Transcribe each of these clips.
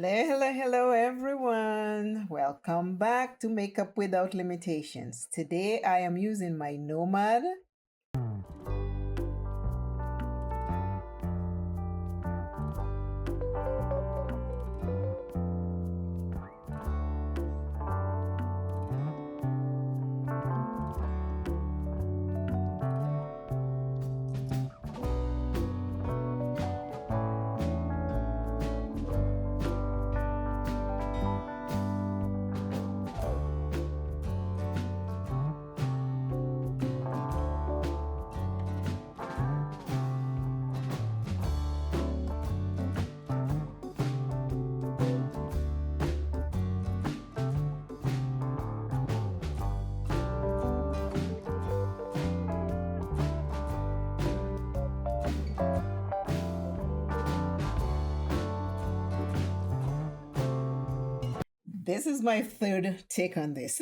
Hello, everyone. Welcome back to Makeup Without Limitations. Today I am using my Nomad. This is my third take on this.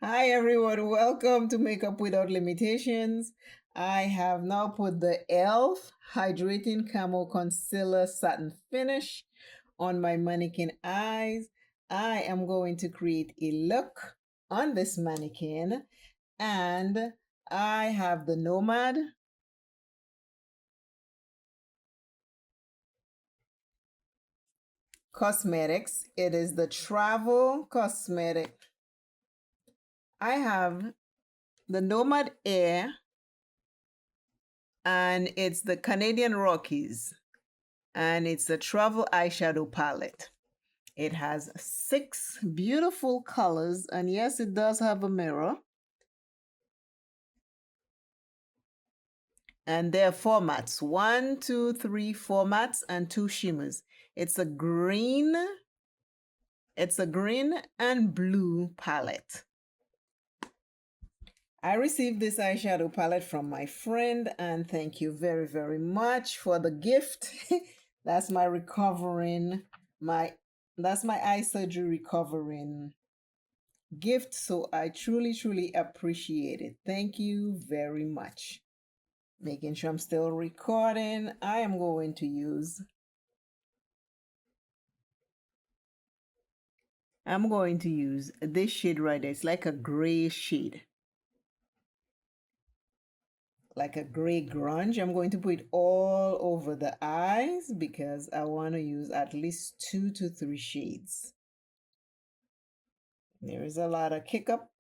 Hi, everyone. Welcome to Makeup Without Limitations. I have now put the e.l.f. Hydrating Camo Concealer Satin Finish on my mannequin eyes. I am going to create a look on this mannequin, and I have the Nomad Cosmetics. It is the Travel Cosmetic. I have the Nomad Air, and it's the Canadian Rockies, and it's the Travel Eyeshadow Palette. It has 6 beautiful colors, and yes, it does have a mirror. And there are formats: 1, 2, 3 formats, and 2 shimmers. It's a green and blue palette. I received this eyeshadow palette from my friend, and thank you very, very much for the gift. That's my eye surgery recovering gift, so I truly, truly appreciate it. Thank you very much. Making sure I'm still recording. I am going to use this shade right there. It's like a gray shade, like a gray grunge. I'm going to put it all over the eyes because I want to use at least 2 to 3 shades. There is a lot of kick up,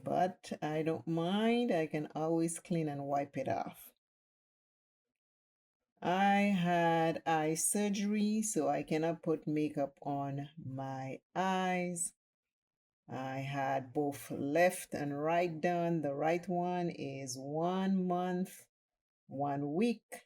but I don't mind. I can always clean and wipe it off. I had eye surgery, so I cannot put makeup on my eyes. I had both left and right done. The right one is 1 month, 1 week.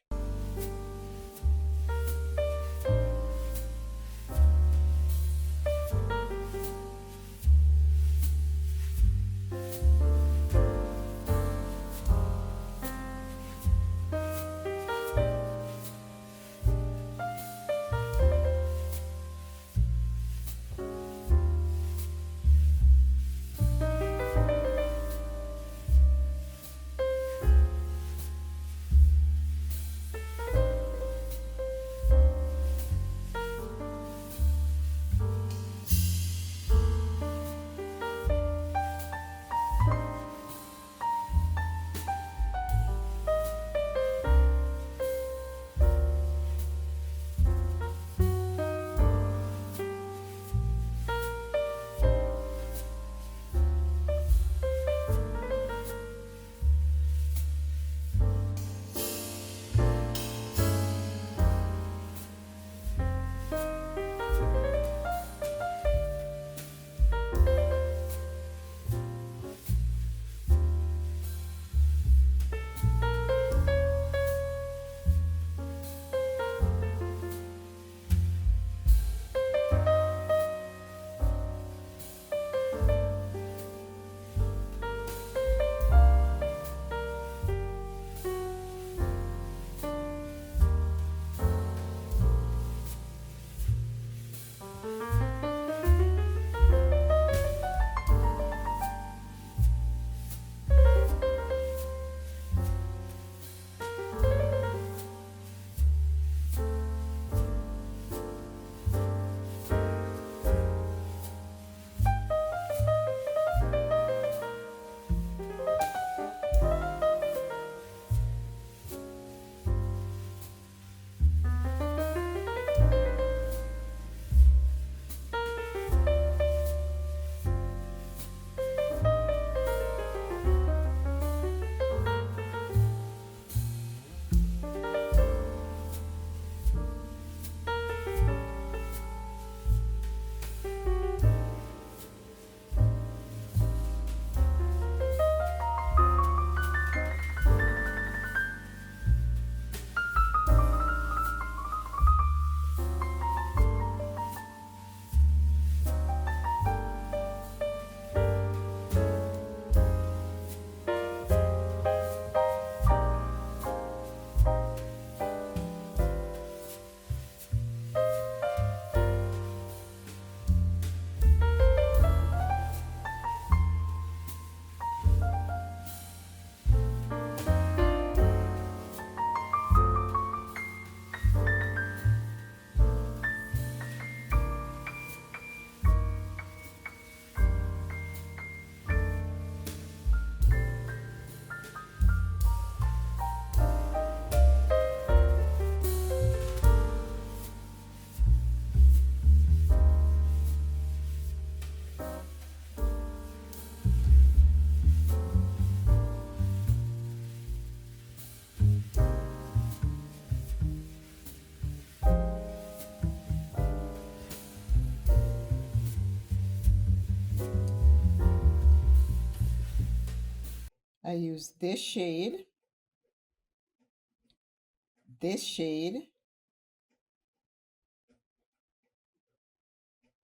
use this shade,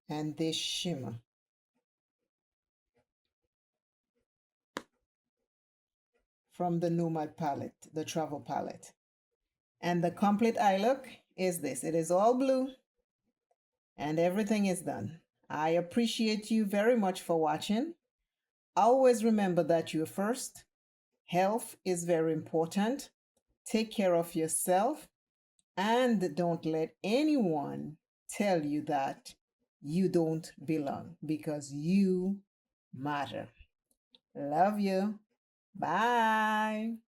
and this shimmer. From the Nomad palette, the travel palette. And the complete eye look is this. It is all blue and everything is done. I appreciate you very much for watching. Always remember that you're first. Health is very important. Take care of yourself and don't let anyone tell you that you don't belong, because you matter. Love you. Bye.